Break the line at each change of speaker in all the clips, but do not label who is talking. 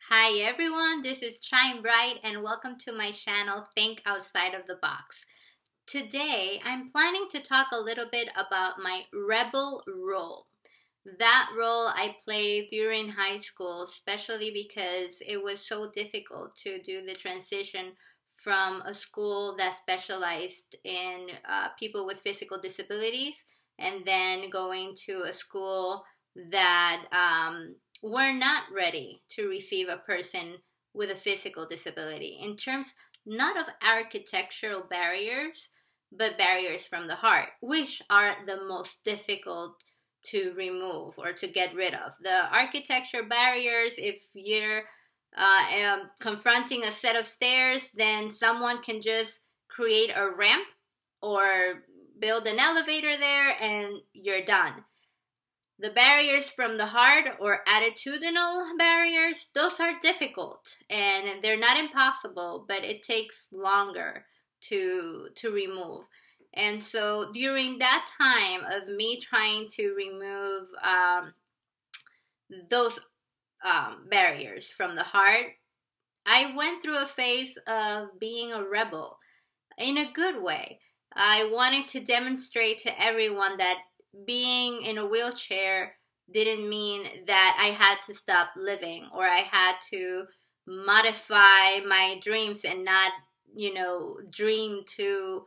Hi everyone, this is Shine Bright and welcome to my channel Think Outside of the Box. Today I'm planning to talk a little bit about my rebel role. That role I played during high school, especially because it was so difficult to do the transition from a school that specialized in people with physical disabilities and then going to a school that were not ready to receive a person with a physical disability in terms not of architectural barriers, but barriers from the heart, which are the most difficult to remove or to get rid of. The architecture barriers, if you're confronting a set of stairs, then someone can just create a ramp or build an elevator there and you're done. The barriers from the heart or attitudinal barriers, those are difficult and they're not impossible, but it takes longer to remove. And so during that time of me trying to remove those barriers from the heart, I went through a phase of being a rebel in a good way. I wanted to demonstrate to everyone that being in a wheelchair didn't mean that I had to stop living or I had to modify my dreams and not, dream too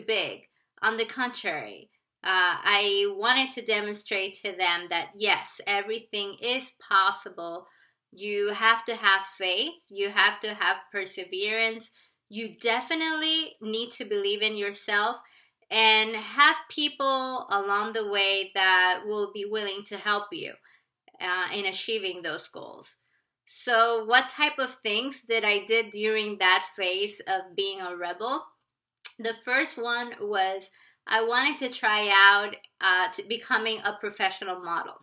big. On the contrary, I wanted to demonstrate to them that yes, everything is possible. You have to have faith. You have to have perseverance. You definitely need to believe in yourself and have people along the way that will be willing to help you in achieving those goals. So what type of things that I did during that phase of being a rebel? The first one was I wanted to try out to becoming a professional model.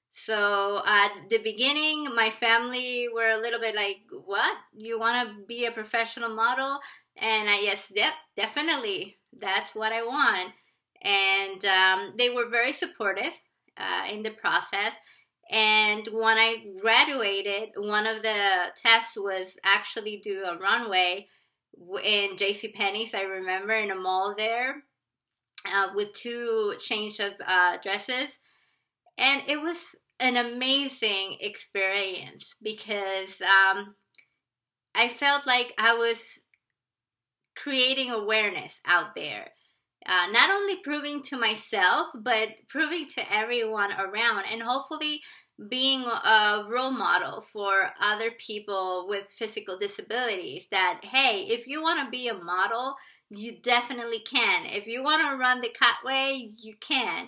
So at the beginning, my family were a little bit like, what? You want to be a professional model? And I yes, yep, definitely. That's what I want. And they were very supportive in the process. And when I graduated, one of the tests was actually do a runway in JCPenney's, I remember, in a mall there with two change of dresses. And it was an amazing experience because I felt like I was creating awareness out there. Not only proving to myself, but proving to everyone around, and hopefully being a role model for other people with physical disabilities that, hey, if you want to be a model, you definitely can. If you want to run the cutway, you can.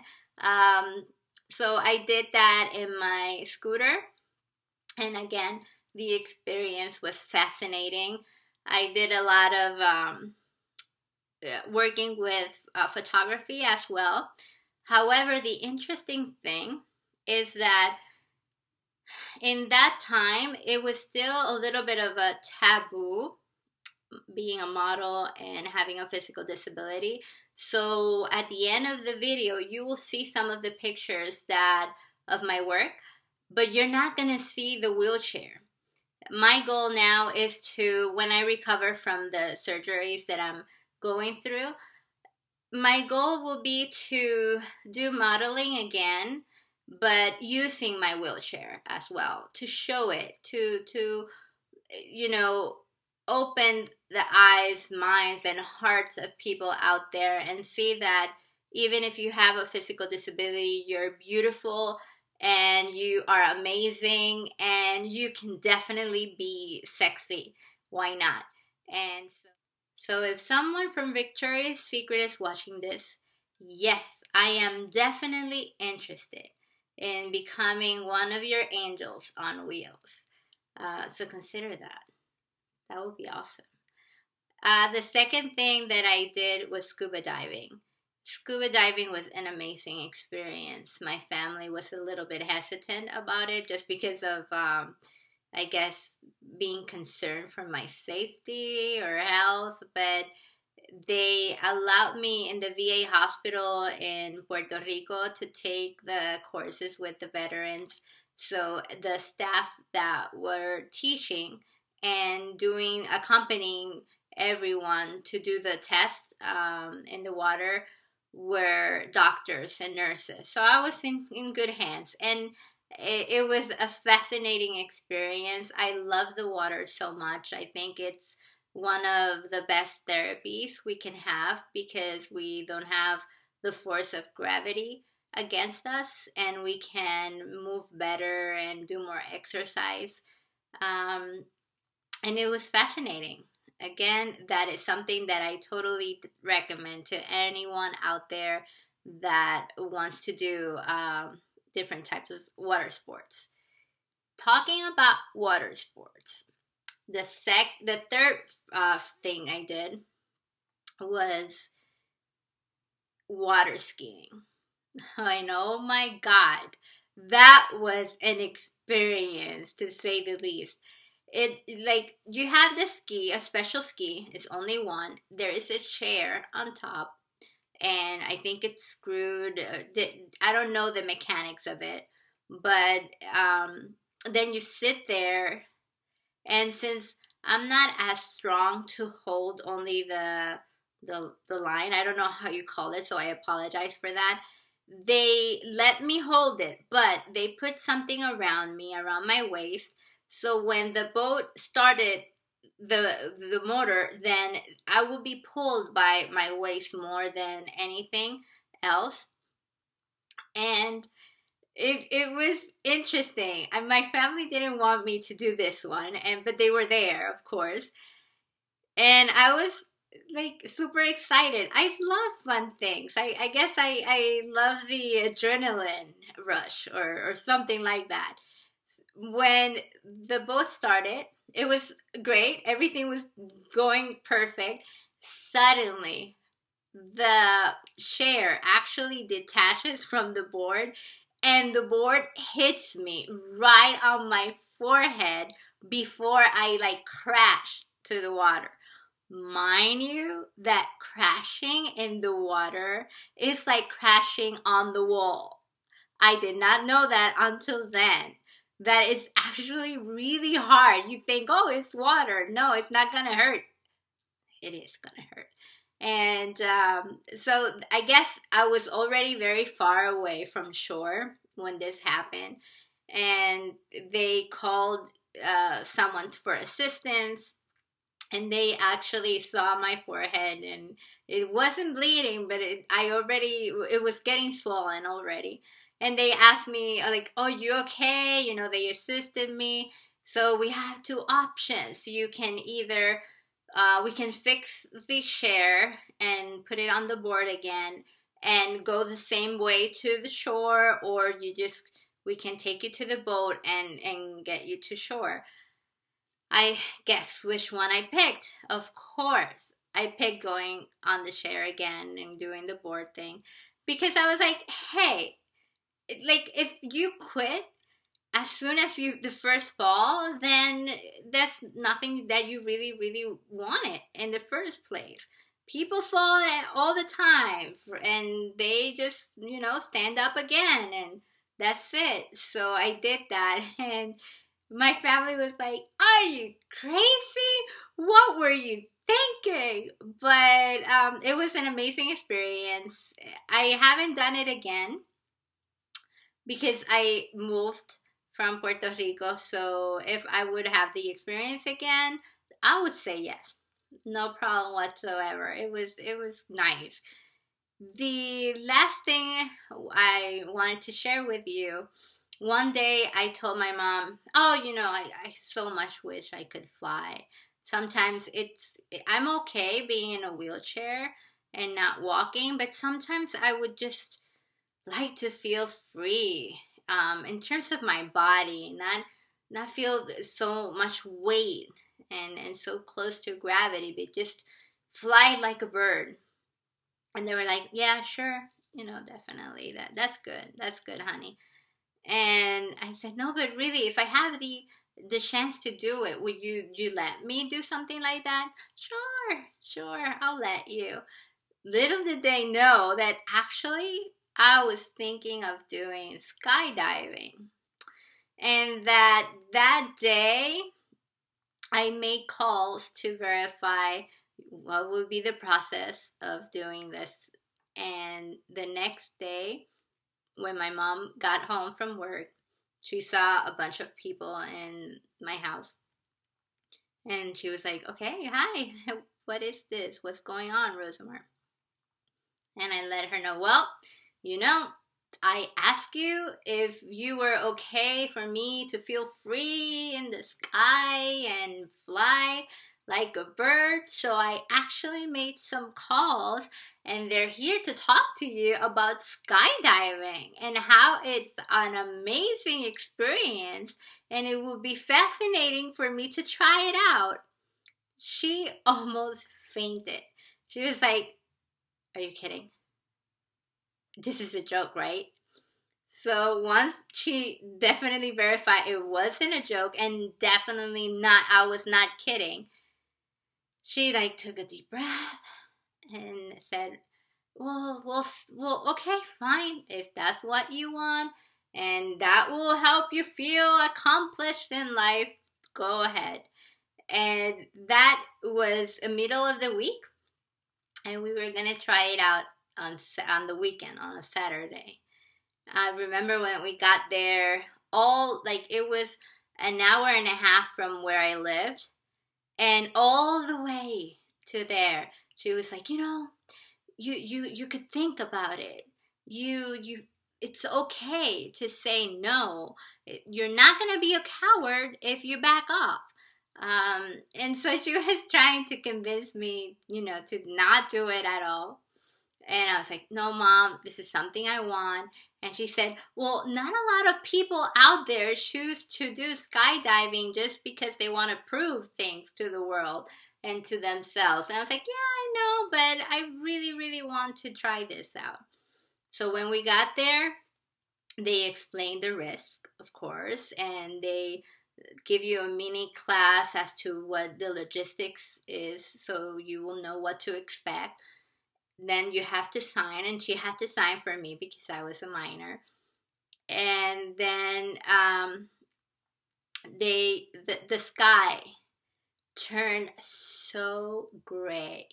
So I did that in my scooter. And again, the experience was fascinating. I did a lot of working with photography as well. However, the interesting thing is that in that time, it was still a little bit of a taboo being a model and having a physical disability. So at the end of the video, you will see some of the pictures of my work, but you're not going to see the wheelchair. My goal now is to, when I recover from the surgeries that I'm going through, my goal will be to do modeling again, but using my wheelchair as well to show it, to open the eyes, minds, and hearts of people out there and see that even if you have a physical disability, you're beautiful and you are amazing and you can definitely be sexy. Why not? And so if someone from Victoria's Secret is watching this, yes, I am definitely interested in becoming one of your angels on wheels. So consider that. That would be awesome. The second thing that I did was scuba diving. Scuba diving was an amazing experience. My family was a little bit hesitant about it just because of, I guess, being concerned for my safety or health, but they allowed me in the VA hospital in Puerto Rico to take the courses with the veterans. So the staff that were teaching and accompanying everyone to do the test in the water were doctors and nurses. So I was in good hands, and it was a fascinating experience. I love the water so much. I think it's one of the best therapies we can have because we don't have the force of gravity against us, and we can move better and do more exercise. Um, and it was fascinating. Again, that is something that I totally recommend to anyone out there that wants to do different types of water sports. Talking about water sports, the third thing I did was water skiing. I know, oh my God, that was an experience to say the least. It like you have the ski, a special ski. It's only one. There is a chair on top, and I think it's screwed. I don't know the mechanics of it, but then you sit there, and since I'm not as strong to hold only the line, I don't know how you call it, so I apologize for that. They let me hold it, but they put something around me, around my waist. So when the boat started the motor, then I would be pulled by my waist more than anything else. And it was interesting. And my family didn't want me to do this one, but they were there, of course. And I was like super excited. I love fun things. I guess I love the adrenaline rush or something like that. When the boat started, it was great. Everything was going perfect. Suddenly, the chair actually detaches from the board, and the board hits me right on my forehead before I like crash to the water. Mind you, that crashing in the water is like crashing on the wall. I did not know that until then. That is actually really hard. You think, oh, it's water. No, it's not gonna hurt. It is gonna hurt. And so I guess I was already very far away from shore when this happened. And they called someone for assistance. And they actually saw my forehead, and it wasn't bleeding, but it was getting swollen already. And they asked me, like, oh, you okay? You know, they assisted me. So we have two options. You can either, we can fix the chair and put it on the board again and go the same way to the shore, or we can take you to the boat and get you to shore. I guess which one I picked. Of course, I picked going on the chair again and doing the board thing because I was like, hey, like if you quit as soon as the first fall, then that's nothing that you really, really wanted in the first place. People fall all the time, and they just, stand up again, and that's it. So I did that, and my family was like, are you crazy? What were you thinking? But it was an amazing experience. I haven't done it again because I moved from Puerto Rico. So if I would have the experience again, I would say yes. No problem whatsoever. It was nice. The last thing I wanted to share with you, one day I told my mom, oh, I so much wish I could fly. Sometimes I'm okay being in a wheelchair and not walking, but sometimes I would just like to feel free in terms of my body, not feel so much weight and so close to gravity, but just fly like a bird. And they were like, yeah, sure, definitely. That's good, honey. And I said, no, but really, if I have the chance to do it, would you let me do something like that? Sure, I'll let you. Little did they know that actually I was thinking of doing skydiving. And that day, I made calls to verify what would be the process of doing this. And the next day, when my mom got home from work, she saw a bunch of people in my house. And she was like, okay, hi, what is this? What's going on, Rosamar? And I let her know, well, I asked you if you were okay for me to feel free in the sky and fly like a bird. So I actually made some calls, and they're here to talk to you about skydiving and how it's an amazing experience, and it would be fascinating for me to try it out. She almost fainted. She was like, are you kidding? This is a joke, right? So once she definitely verified it wasn't a joke and definitely not, I was not kidding, she like took a deep breath and said, well, okay, fine. If that's what you want and that will help you feel accomplished in life, go ahead. And that was the middle of the week, and we were gonna try it out on the weekend, on a Saturday. I remember when we got there, it was an hour and a half from where I lived, and all the way to there, she was like, you could think about it. It's okay to say no. You're not gonna be a coward if you back off. And so she was trying to convince me, to not do it at all. And I was like, no, Mom, this is something I want. And she said, well, not a lot of people out there choose to do skydiving just because they want to prove things to the world and to themselves. And I was like, yeah, I know, but I really, really want to try this out. So when we got there, they explained the risk, of course, and they give you a mini class as to what the logistics is so you will know what to expect. Then you have to sign, and she had to sign for me because I was a minor. And then the sky turned so gray.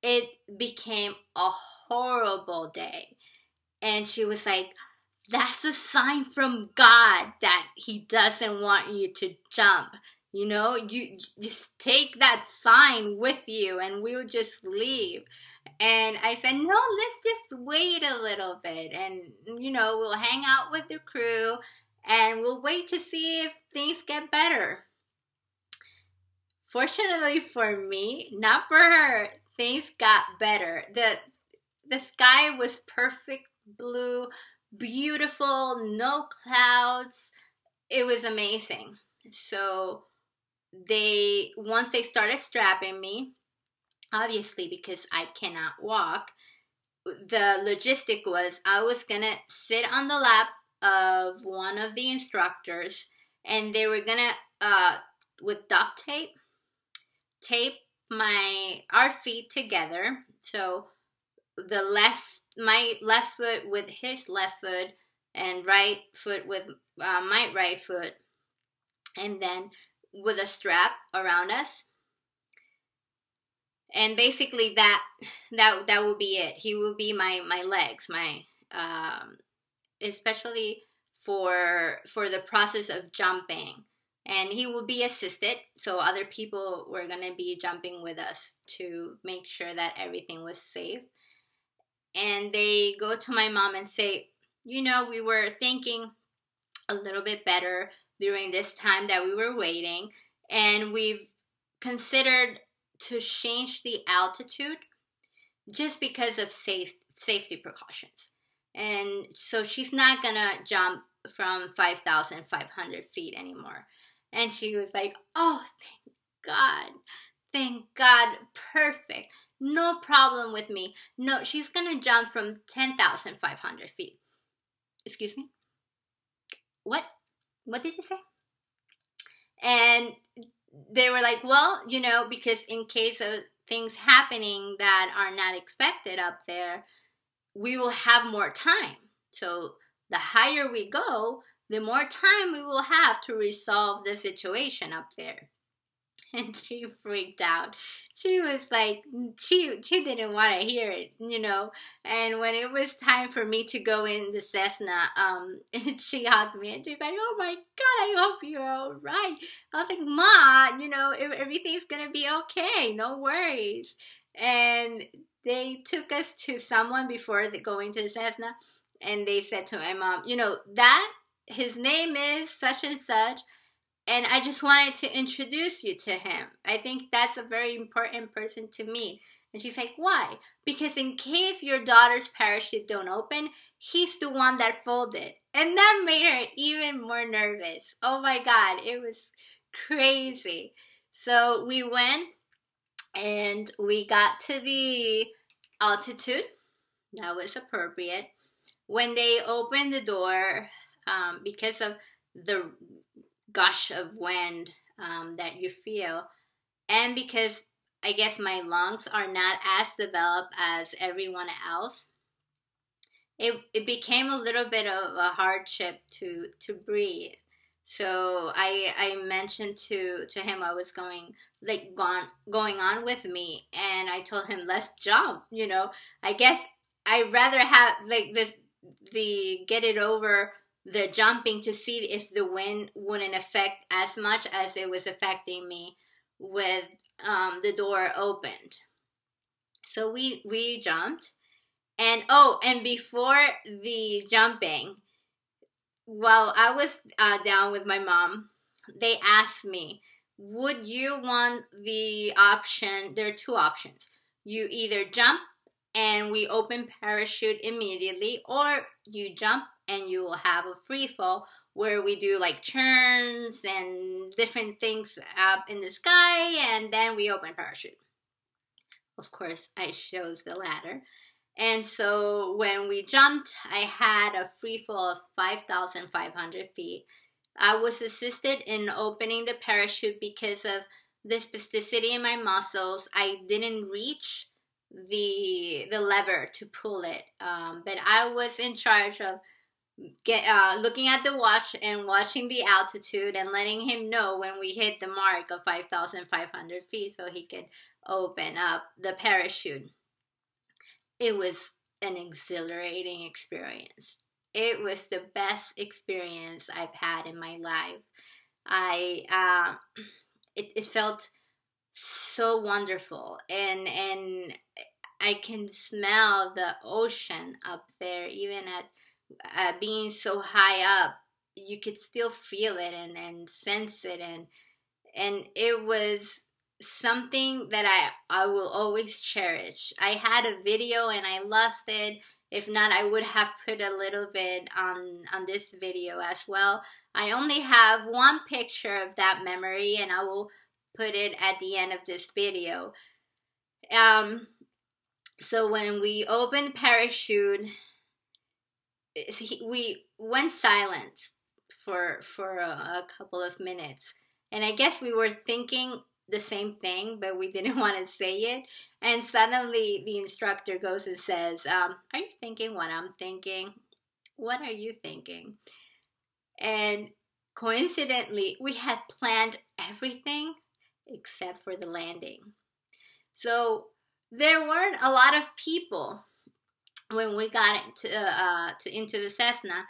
It became a horrible day. And she was like, that's a sign from God that he doesn't want you to jump. You just take that sign with you and we'll just leave. And I said, no, let's just wait a little bit. And, we'll hang out with the crew and we'll wait to see if things get better. Fortunately for me, not for her, things got better. The sky was perfect blue, beautiful, no clouds. It was amazing. So once they started strapping me, obviously because I cannot walk, the logistic was I was gonna sit on the lap of one of the instructors, and they were gonna with duct tape our feet together. So my left foot with his left foot, and right foot with my right foot, and then with a strap around us. And basically that will be it. He will be my legs, especially for the process of jumping. And he will be assisted, so other people were going to be jumping with us to make sure that everything was safe. And they go to my mom and say, we were thinking a little bit better during this time that we were waiting, and we've considered to change the altitude just because of safety precautions. And so she's not gonna jump from 5,500 feet anymore. And she was like, oh, thank God, perfect, no problem with me. No, she's gonna jump from 10,500 feet. Excuse me? What did you say? And they were like, well, because in case of things happening that are not expected up there, we will have more time. So the higher we go, the more time we will have to resolve the situation up there. And she freaked out. She was like, she didn't want to hear it, you know. And when it was time for me to go in the Cessna, she hugged me and she's like, "Oh my God, I hope you're all right." I was like, "Ma, you know, everything's gonna be okay. No worries." And they took us to someone before going to the Cessna, and they said to my mom, "You know that his name is such and such, and I just wanted to introduce you to him. I think that's a very important person to meet." And she's like, "Why?" "Because in case your daughter's parachute don't open, he's the one that folded." And that made her even more nervous. Oh my God, it was crazy. So we went and we got to the altitude. That was appropriate. When they opened the door, because of the gush of wind that you feel, and because I guess my lungs are not as developed as everyone else, it became a little bit of a hardship to breathe. So I mentioned to him I was going on with me, and I told him, "Let's jump." You know, I guess I'd rather have like this the get it over the jumping to see if the wind wouldn't affect as much as it was affecting me with the door opened. So we jumped, and and before the jumping, while I was down with my mom, they asked me, "Would you want the option?" There are two options. You either jump and we open parachute immediately, or you jump and you will have a free fall where we do like turns and different things up in the sky, and then we open parachute. Of course, I chose the latter. And so when we jumped, I had a free fall of 5,500 feet. I was assisted in opening the parachute because of the spasticity in my muscles. I didn't reach the lever to pull it, but I was in charge of looking at the watch and watching the altitude and letting him know when we hit the mark of 5,500 feet so he could open up the parachute. It was an exhilarating experience. It was the best experience I've had in my life. It felt so wonderful, and I can smell the ocean up there, even at being so high up. You could still feel it and sense it, and it was something that I will always cherish. I had a video and I lost it. If not, I would have put a little bit on this video as well. I only have one picture of that memory, and I will put it at the end of this video. So when we opened parachute, we went silent for a couple of minutes, and I guess we were thinking the same thing, but we didn't want to say it. And suddenly the instructor goes and says, "Are you thinking what I'm thinking? What are you thinking?" And coincidentally, we had planned everything except for the landing. So there weren't a lot of people when we got into the Cessna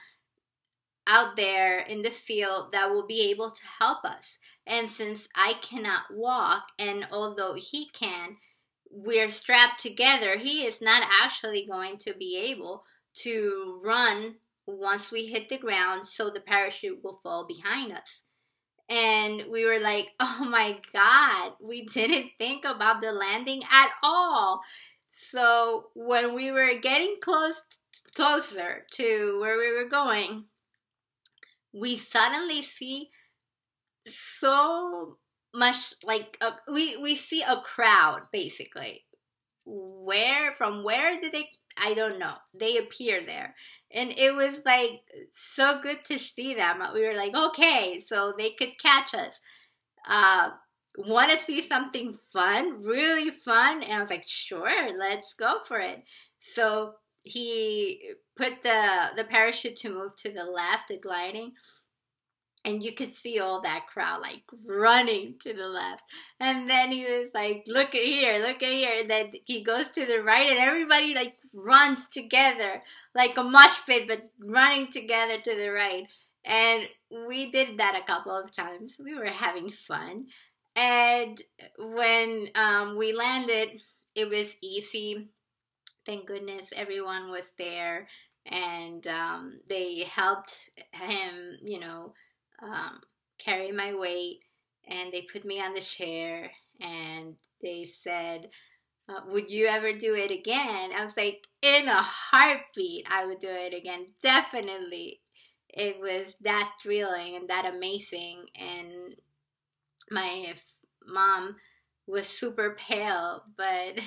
out there in the field that will be able to help us. And since I cannot walk, and although he can, we're strapped together, he is not actually going to be able to run once we hit the ground, so the parachute will fall behind us. And we were like, "Oh my God, we didn't think about the landing at all." So when we were getting closer to where we were going, we suddenly see so much, like we see a crowd basically. From where did they? I don't know. They appear there, and it was like so good to see them. We were like, okay, so they could catch us. Want to see something fun, really fun? And I was like, sure, let's go for it. So he put the parachute to move to the left, the gliding, and you could see all that crowd like running to the left. And then he was like, look at here, look at here. And then he goes to the right, and everybody like runs together like a mosh pit, but running together to the right. And we did that a couple of times. We were having fun. And when we landed, it was easy. Thank goodness everyone was there, and they helped him, um, carry my weight, and they put me on the chair, and they said, would you ever do it again? I was like, in a heartbeat, I would do it again. Definitely. It was that thrilling and that amazing. And my mom was super pale, but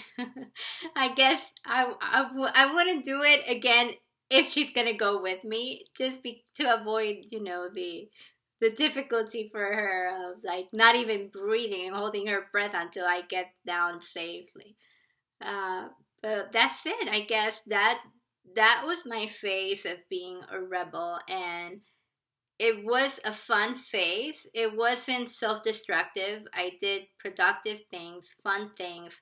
I guess I wouldn't do it again if she's gonna go with me, just to avoid, the difficulty for her of like not even breathing and holding her breath until I get down safely. Uh, but that's it. I guess that was my phase of being a rebel, and it was a fun phase. It wasn't self-destructive. I did productive things, fun things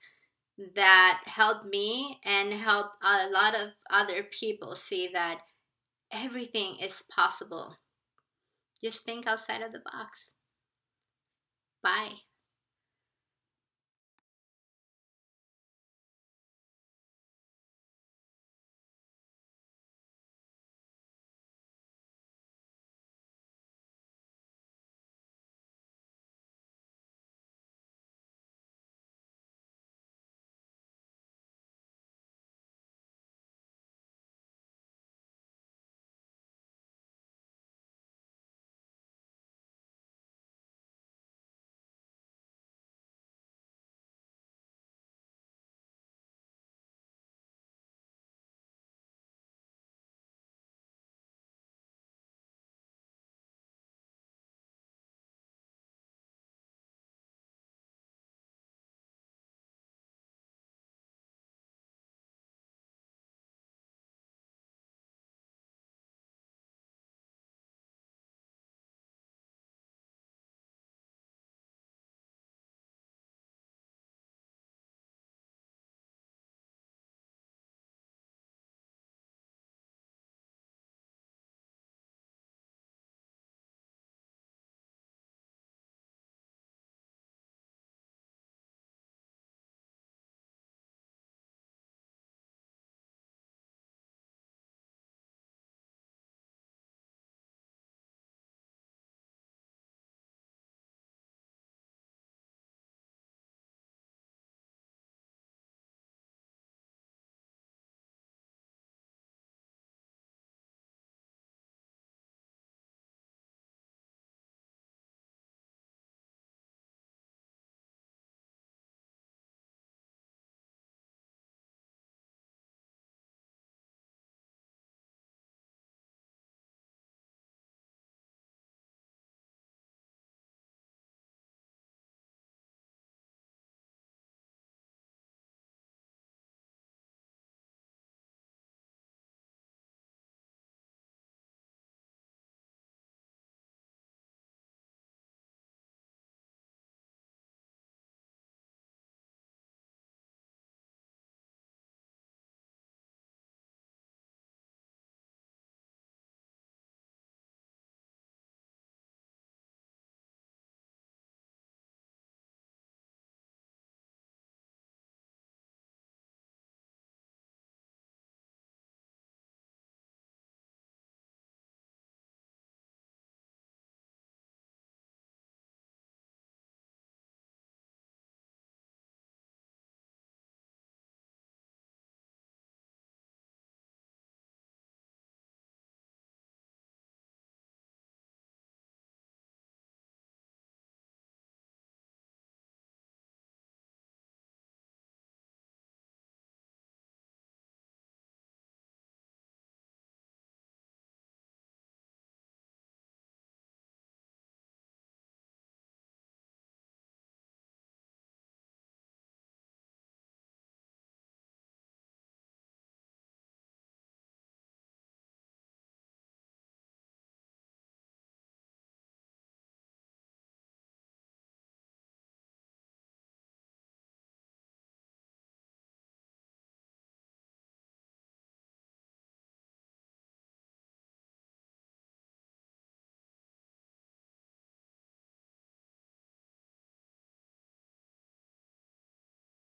that helped me and helped a lot of other people see that everything is possible. Just think outside of the box. Bye.